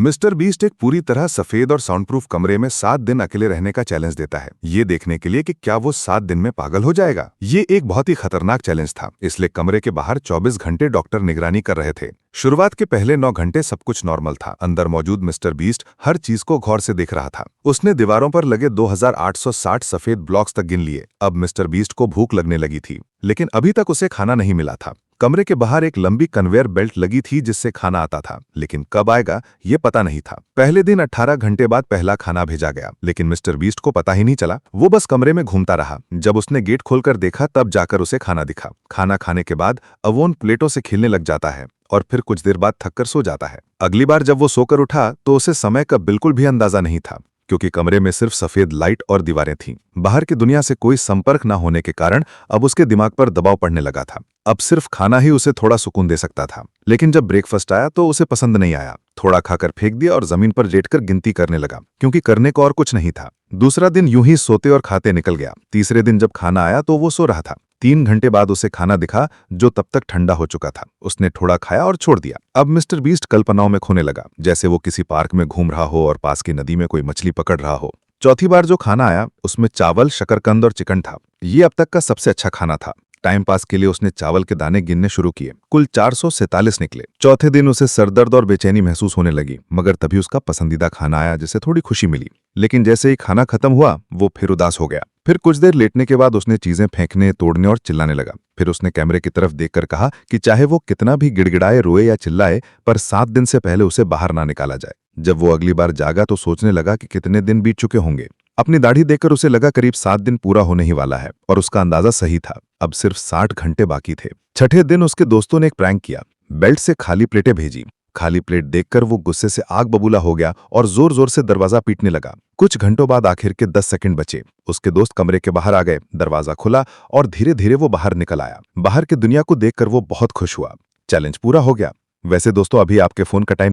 Mister beast एक पूरी तरह सफेद और साउंडप्रूफ कमरे में 7 दिन अकेले रहने का चैलेंज देता है, ये देखने के लिए कि क्या वो 7 दिन में पागल हो जाएगा। ये एक बहुत ही खतरनाक चैलेंज था, इसलिए कमरे के बाहर 24 घंटे डॉक्टर निगरानी कर रहे थे। शुरुआत के पहले 9 घंटे सब कुछ नॉर्मल था। अंदर मौजूद मिस्टर बीस्ट हर चीज को गौर से देख रहा था। उसने दीवारों पर लगे 2860 सफेद ब्लॉक्स तक गिन लिए। अब मिस्टर बीस्ट को भूख लगने लगी थी, लेकिन अभी तक उसे खाना नहीं मिला था। कमरे के बाहर एक लंबी कन्वेयर बेल्ट लगी थी जिससे खाना आता था, लेकिन कब आएगा ये पता नहीं था। पहले दिन 18 घंटे बाद पहला खाना भेजा गया, लेकिन मिस्टर बीस्ट को पता ही नहीं चला। वो बस कमरे में घूमता रहा। जब उसने गेट खोलकर देखा तब जाकर उसे खाना दिखा। खाना खाने के बाद अवोन प्लेटों से खेलने लग जाता है और फिर कुछ देर बाद थककर सो जाता है। अगली बार जब वो सोकर उठा तो उसे समय का बिल्कुल भी अंदाजा नहीं था, क्योंकि कमरे में सिर्फ सफेद लाइट और दीवारें थीं। बाहर की दुनिया से कोई संपर्क न होने के कारण अब उसके दिमाग पर दबाव पड़ने लगा था। अब सिर्फ खाना ही उसे थोड़ा सुकून दे सकता था। लेकिन जब ब्रेकफास्ट आया तो उसे पसंद नहीं आया। थोड़ा खाकर फेंक दिया और जमीन पर लेटकर गिनती करने लगा, क्योंकि करने को और कुछ नहीं था। दूसरा दिन यूं ही सोते और खाते निकल गया। तीसरे दिन जब खाना आया तो वो सो रहा था। 3 घंटे बाद उसे खाना दिखा, जो तब तक ठंडा हो चुका था। उसने थोड़ा खाया और छोड़ दिया। अब मिस्टर बीस्ट कल्पनाओं में खोने लगा, जैसे वो किसी पार्क में घूम रहा हो और पास की नदी में कोई मछली पकड़ रहा हो। चौथी बार जो खाना आया उसमें चावल, शकरकंद और चिकन था। ये अब तक का सबसे अच्छा खाना था। टाइम पास के लिए उसने चावल के दाने गिनने शुरू किए। कुल 447 निकले। चौथे दिन उसे सरदर्द और बेचैनी महसूस होने लगी, मगर तभी उसका पसंदीदा खाना आया जिससे थोड़ी खुशी मिली। लेकिन जैसे ही खाना खत्म हुआ वो फिर उदास हो गया। फिर कुछ देर लेटने के बाद उसने चीजें फेंकने, तोड़ने और चिल्लाने लगा। फिर उसने कैमरे की तरफ देखकर कहा कि चाहे वो कितना भी गिड़गिड़ाए, रोए या चिल्लाए, पर 7 दिन से पहले उसे बाहर ना निकाला जाए। जब वो अगली बार जागा तो सोचने लगा कि कितने दिन बीत चुके होंगे। अपनी दाढ़ी देखकर उसे लगा करीब 7 दिन पूरा होने ही वाला है, और उसका अंदाजा सही था। अब सिर्फ 60 घंटे बाकी थे। छठे दिन उसके दोस्तों ने एक प्रैंक किया। बेल्ट से खाली प्लेटें भेजी। खाली प्लेट देखकर वो गुस्से से आग बबूला हो गया और जोर जोर से दरवाजा पीटने लगा। कुछ घंटों बाद आखिर के 10 सेकंड बचे। उसके दोस्त कमरे के बाहर आ गए। दरवाजा खुला और धीरे धीरे वो बाहर निकल आया। बाहर की दुनिया को देखकर वो बहुत खुश हुआ। चैलेंज पूरा हो गया। वैसे दोस्तों, अभी आपके फोन का टाइम